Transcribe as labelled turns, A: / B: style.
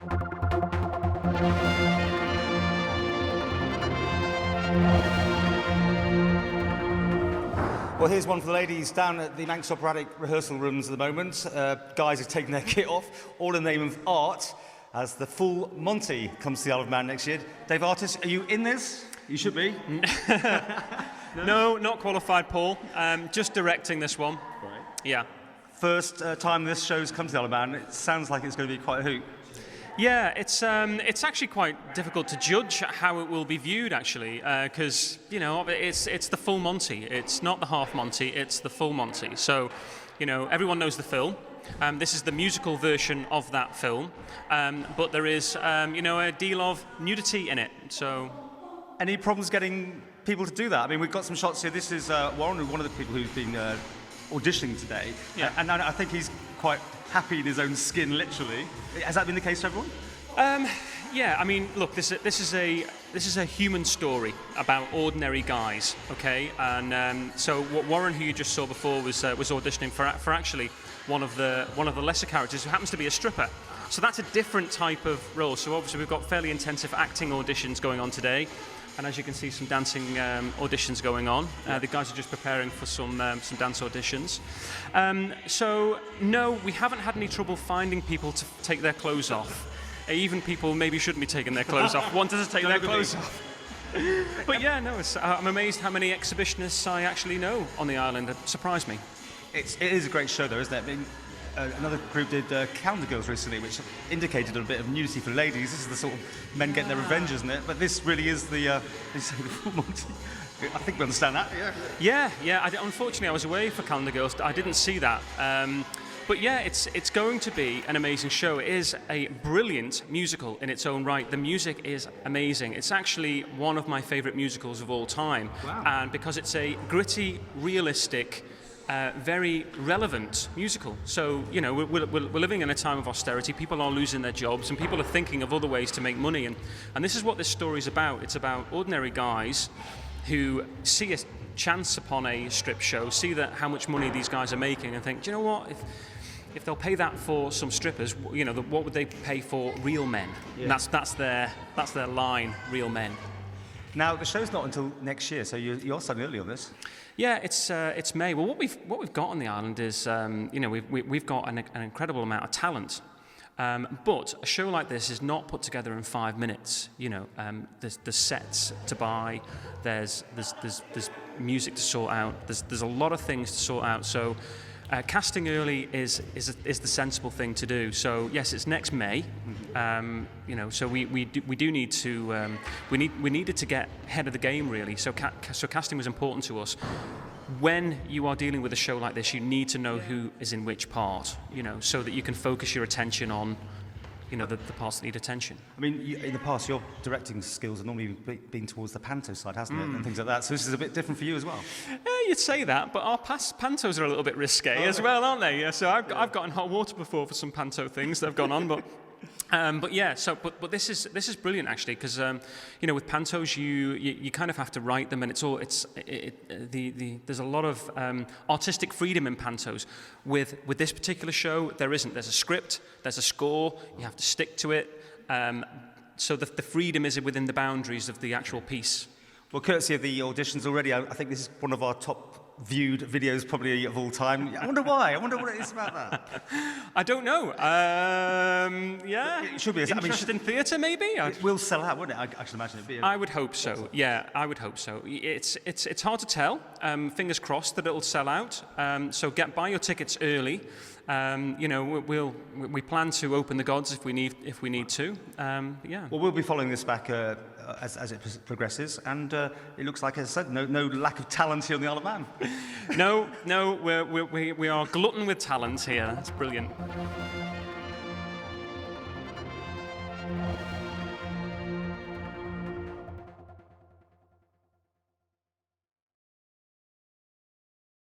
A: Well, here's one for the ladies down at the Manx operatic rehearsal rooms at the moment. Guys are taking their kit off, all in the name of art, as the full Monty comes to the Isle of Man next year. David Artus, are you in this? You should be.
B: No, not qualified, Paul. Just directing this one.
A: Right.
B: Yeah.
A: First time this show's come to the Isle of Man, it sounds like it's going to be quite a hoot.
B: Yeah, it's actually quite difficult to judge how it will be viewed, actually, because it's the full Monty. It's not the half Monty. It's the full Monty. So, everyone knows the film. This is the musical version of that film, but there is a deal of nudity in it. So,
A: any problems getting people to do that? I mean, we've got some shots here. This is Warren, one of the people who's been auditioning today,
B: yeah.
A: And I think he's quite happy in his own skin, literally. Has that been the case for everyone?
B: Yeah, I mean, look, this is a human story about ordinary guys, okay? And so Warren, who you just saw before, was auditioning for actually one of the lesser characters who happens to be a stripper. So that's a different type of role. So obviously we've got fairly intensive acting auditions going on today. And as you can see, some dancing auditions going on. The guys are just preparing for some dance auditions. So, no, we haven't had any trouble finding people to take their clothes off. Even people maybe shouldn't be taking their clothes off, want us to take their clothes off. But yeah, no, I'm amazed how many exhibitionists I actually know on the island. It surprised me.
A: It is a great show, though, isn't it? I mean, another group did Calendar Girls recently, which indicated a bit of nudity for ladies. This is the sort of men getting their revenge, isn't it? But this really is the full Monty. I think we understand that, yeah.
B: Yeah. Unfortunately, I was away for Calendar Girls. I didn't see that. But yeah, it's going to be an amazing show. It is a brilliant musical in its own right. The music is amazing. It's actually one of my favourite musicals of all time.
A: Wow.
B: And because it's a gritty, realistic, very relevant musical. So, we're living in a time of austerity. People are losing their jobs and people are thinking of other ways to make money. And this is what this story is about. It's about ordinary guys who see a chance upon a strip show, see how much money these guys are making and think, do you know what? If they'll pay that for some strippers, what would they pay for real men? Yeah. And that's their line, real men.
A: Now, the show's not until next year, so you're starting early on this.
B: Yeah, it's May. Well, what we've got on the island is, we've got an incredible amount of talent. But a show like this is not put together in 5 minutes. There's sets to buy, there's music to sort out, there's a lot of things to sort out. So casting early is the sensible thing to do. So yes, it's next May. So we do need to we needed to get ahead of the game, really. So casting was important to us. When you are dealing with a show like this, you need to know who is in which part, so that you can focus your attention on, the parts that need attention.
A: I mean, in the past, your directing skills have normally been towards the panto side, hasn't it, and things like that. So this is a bit different for you as well.
B: You'd say that, but our pantos are a little bit risque as well, aren't they? Yeah, so I've gotten hot water before for some panto things that have gone on, but. But yeah, but this is brilliant, actually, because with pantos you kind of have to write them, and there's a lot of artistic freedom in pantos. With this particular show, there isn't. There's a script, there's a score, you have to stick to it. So the freedom is within the boundaries of the actual piece.
A: Well, courtesy of the auditions already, I think this is one of our top viewed videos probably of all time. I wonder why. I wonder what it is about that.
B: I don't know. Yeah.
A: It should be.
B: Interest in theatre, maybe?
A: It will sell out, wouldn't it? I should imagine it'd be.
B: I would hope so. Yeah, I would hope so. It's hard to tell. Fingers crossed that it'll sell out. So buy your tickets early. We plan to open the gods if we need to. Yeah.
A: Well, we'll be following this back as it progresses, and it looks like, as I said, no lack of talent here on the Isle of Man.
B: No, we are glutton with talent here. That's brilliant.